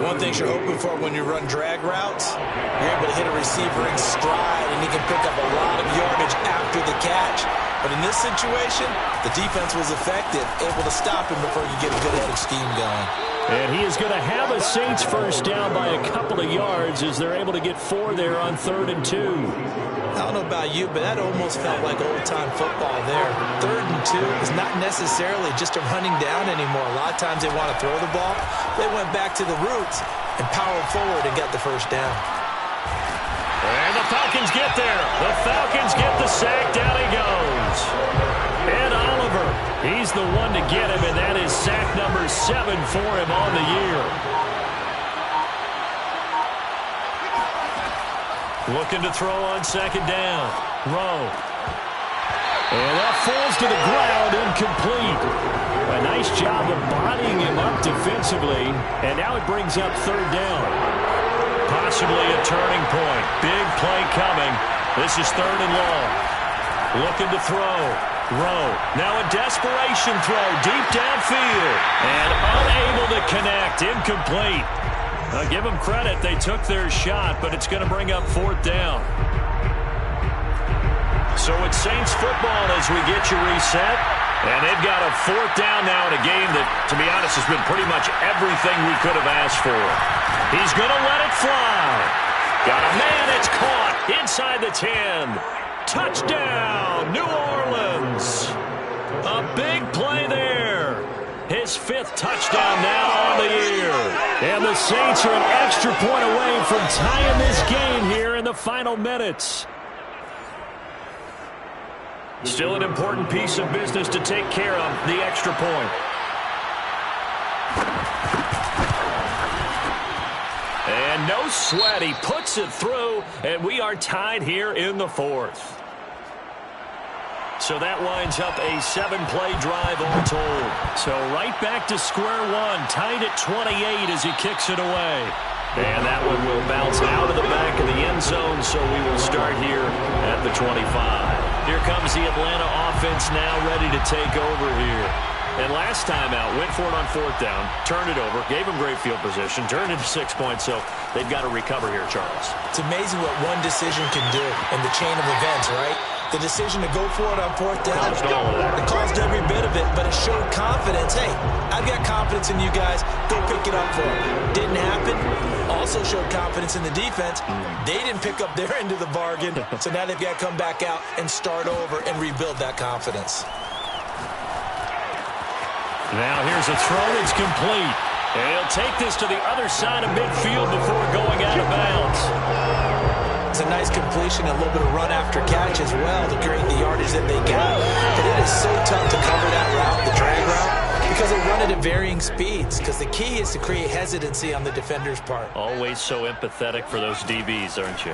One thing you're hoping for when you run drag routes, you're able to hit a receiver in stride, and he can pick up a lot of yardage after the catch. But in this situation, the defense was effective, able to stop him before you get a good head of steam going. And he is going to have a Saints first down by a couple of yards as they're able to get 4 there on 3rd and 2. I don't know about you, but that almost felt like old-time football there. 3rd and 2 is not necessarily just a running down anymore. A lot of times they want to throw the ball. They went back to the roots and powered forward and got the first down. And the Falcons get there. The Falcons get the sack. Down he goes. And Oliver, he's the one to get him, and that is sack number 7 for him on the year. Looking to throw on second down. Rowe. And that falls to the ground, incomplete. A nice job of bodying him up defensively, and now it brings up third down. Possibly a turning point. Big play coming. This is third and long. Looking to throw. Rowe. Now a desperation throw deep downfield. And unable to connect. Incomplete. Give them credit. They took their shot, but it's going to bring up fourth down. So it's Saints football as we get you reset. And they've got a fourth down now in a game that, to be honest, has been pretty much everything we could have asked for. He's going to let it fly. Got a man. It's caught inside the 10. Touchdown, New Orleans. A big play there. His fifth touchdown now on the year. And the Saints are an extra point away from tying this game here in the final minutes. Still an important piece of business to take care of, the extra point. And no sweat, he puts it through, and we are tied here in the fourth. So that winds up a 7-play drive all told. So right back to square one, tied at 28 as he kicks it away. And that one will bounce out of the back of the end zone, so we will start here at the 25. Here comes the Atlanta offense now ready to take over here. And last time out, went for it on fourth down, turned it over, gave him great field position, turned it to 6 points, so they've got to recover here, Charles. It's amazing what one decision can do in the chain of events, right? The decision to go for it on fourth down, it caused every bit of it, but it showed confidence. Hey, I've got confidence in you guys. Go pick it up for them. Didn't happen. Also showed confidence in the defense. They didn't pick up their end of the bargain, so now they've got to come back out and start over and rebuild that confidence. Now here's a throw. It's complete. And he'll take this to the other side of midfield before going out of bounds. It's a nice completion, a little bit of run after catch as well to create the yardage that they got. But it is so tough to cover that route, the drag route, because they run it at varying speeds. Because the key is to create hesitancy on the defender's part. Always so empathetic for those DBs, aren't you?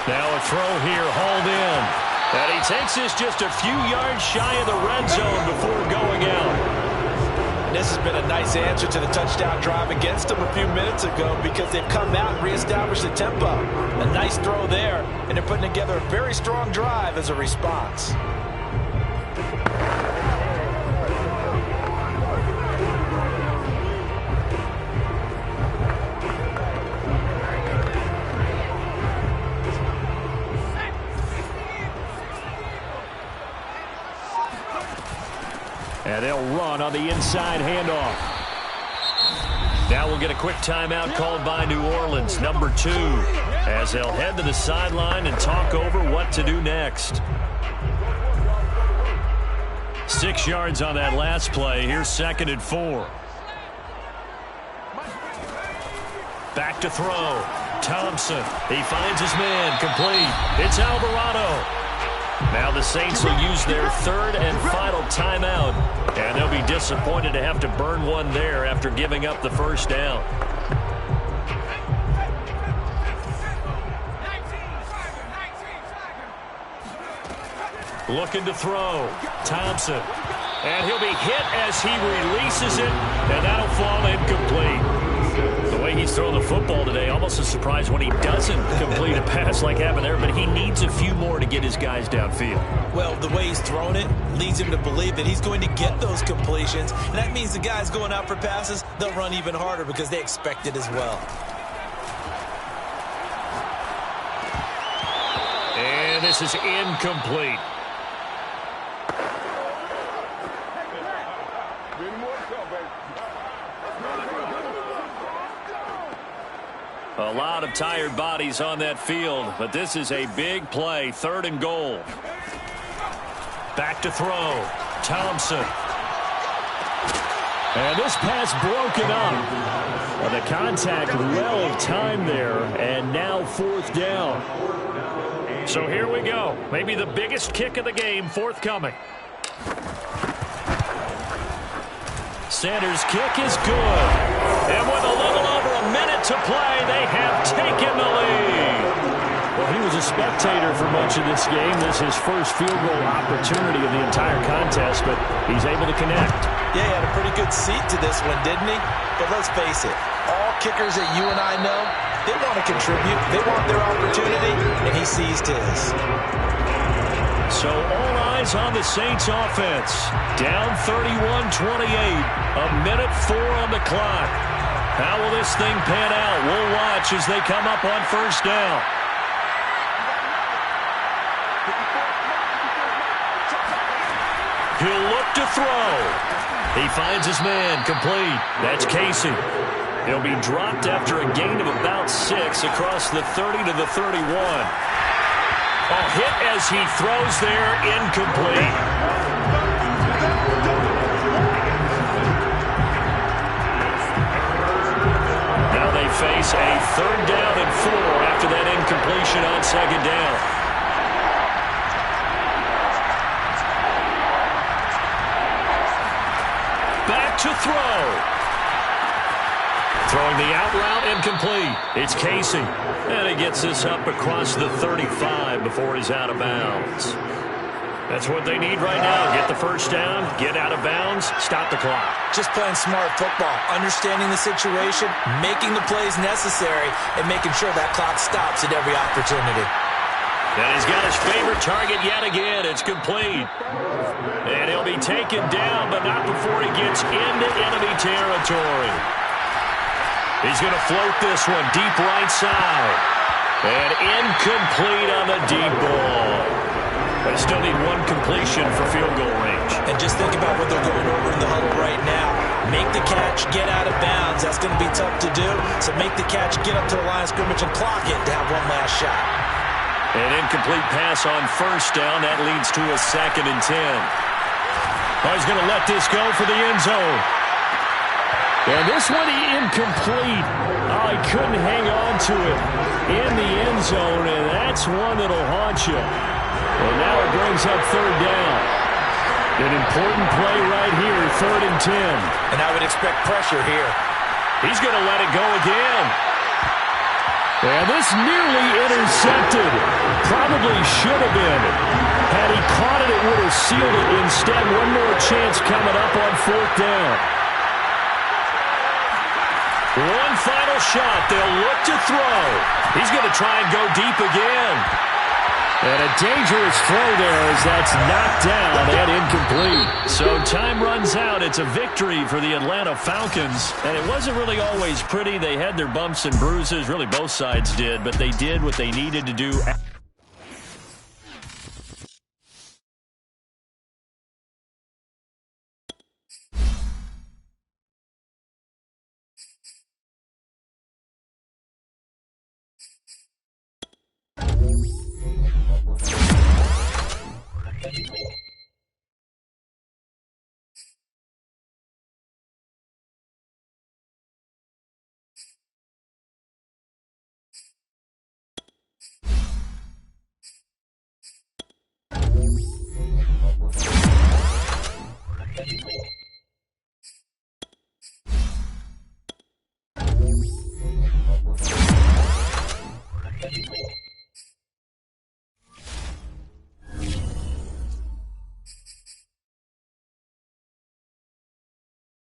Now a throw here, hauled in. And he takes this just a few yards shy of the red zone before going out. This has been a nice answer to the touchdown drive against them a few minutes ago because they've come out and reestablished the tempo. A nice throw there, and they're putting together a very strong drive as a response. And they'll run on the inside handoff. Now we'll get a quick timeout called by New Orleans, number 2, as they'll head to the sideline and talk over what to do next. 6 yards on that last play. Here's 2nd and 4. Back to throw. Thompson. He finds his man. Complete. It's Alvarado. Now the Saints will use their third and final timeout, and they'll be disappointed to have to burn one there after giving up the first down. Looking to throw. Thompson. And he'll be hit as he releases it, and that'll fall incomplete. The way he's thrown the football today, almost a surprise when he doesn't complete a pass like happened there, but he needs a few more to get his guys downfield. Well, the way he's thrown it leads him to believe that he's going to get those completions, and that means the guys going out for passes, they'll run even harder because they expect it as well. And this is incomplete. A lot of tired bodies on that field, but this is a big play. 3rd and goal. Back to throw. Thompson. And this pass broken up. The contact well timed there, and now 4th down. So here we go. Maybe the biggest kick of the game forthcoming. Sanders' kick is good. And with a little over a minute to play, they have taken the lead. Well, he was a spectator for much of this game. This is his first field goal opportunity of the entire contest, but he's able to connect. Yeah, he had a pretty good seat to this one, didn't he? But let's face it, all kickers that you and I know, they want to contribute. They want their opportunity, and he seized his. So all eyes on the Saints offense. Down 31-28. A minute 4 on the clock. How will this thing pan out? We'll watch as they come up on first down. He'll look to throw. He finds his man, complete. That's Casey. He'll be dropped after a gain of about 6 across the 30 to the 31. A hit as he throws there, incomplete. Now they face a 3rd down and 4 after that incompletion on 2nd down. Back to throw. Throwing the out route, incomplete. It's Casey. And he gets this up across the 35 before he's out of bounds. That's what they need right now. Get the first down, get out of bounds, stop the clock. Just playing smart football, understanding the situation, making the plays necessary, and making sure that clock stops at every opportunity. And he's got his favorite target yet again. It's complete. And he'll be taken down, but not before he gets into enemy territory. He's going to float this one deep right side. And incomplete on the deep ball. They still need one completion for field goal range. And just think about what they're going over in the huddle right now. Make the catch, get out of bounds. That's going to be tough to do. So make the catch, get up to the line of scrimmage, and clock it to have one last shot. An incomplete pass on first down. That leads to a 2nd and 10. Oh, he's going to let this go for the end zone. And this one incomplete. Oh, he couldn't hang on to it in the end zone, and that's one that'll haunt you. Well, now it brings up 3rd down. An important play right here, 3rd and 10. And I would expect pressure here. He's going to let it go again. And this nearly intercepted. Probably should have been. Had he caught it, it would have sealed it. Instead, one more chance coming up on 4th down. One final shot. They'll look to throw. He's going to try and go deep again. And a dangerous throw there as that's knocked down and incomplete. So time runs out. It's a victory for the Atlanta Falcons. And it wasn't really always pretty. They had their bumps and bruises. Really, both sides did. But they did what they needed to do.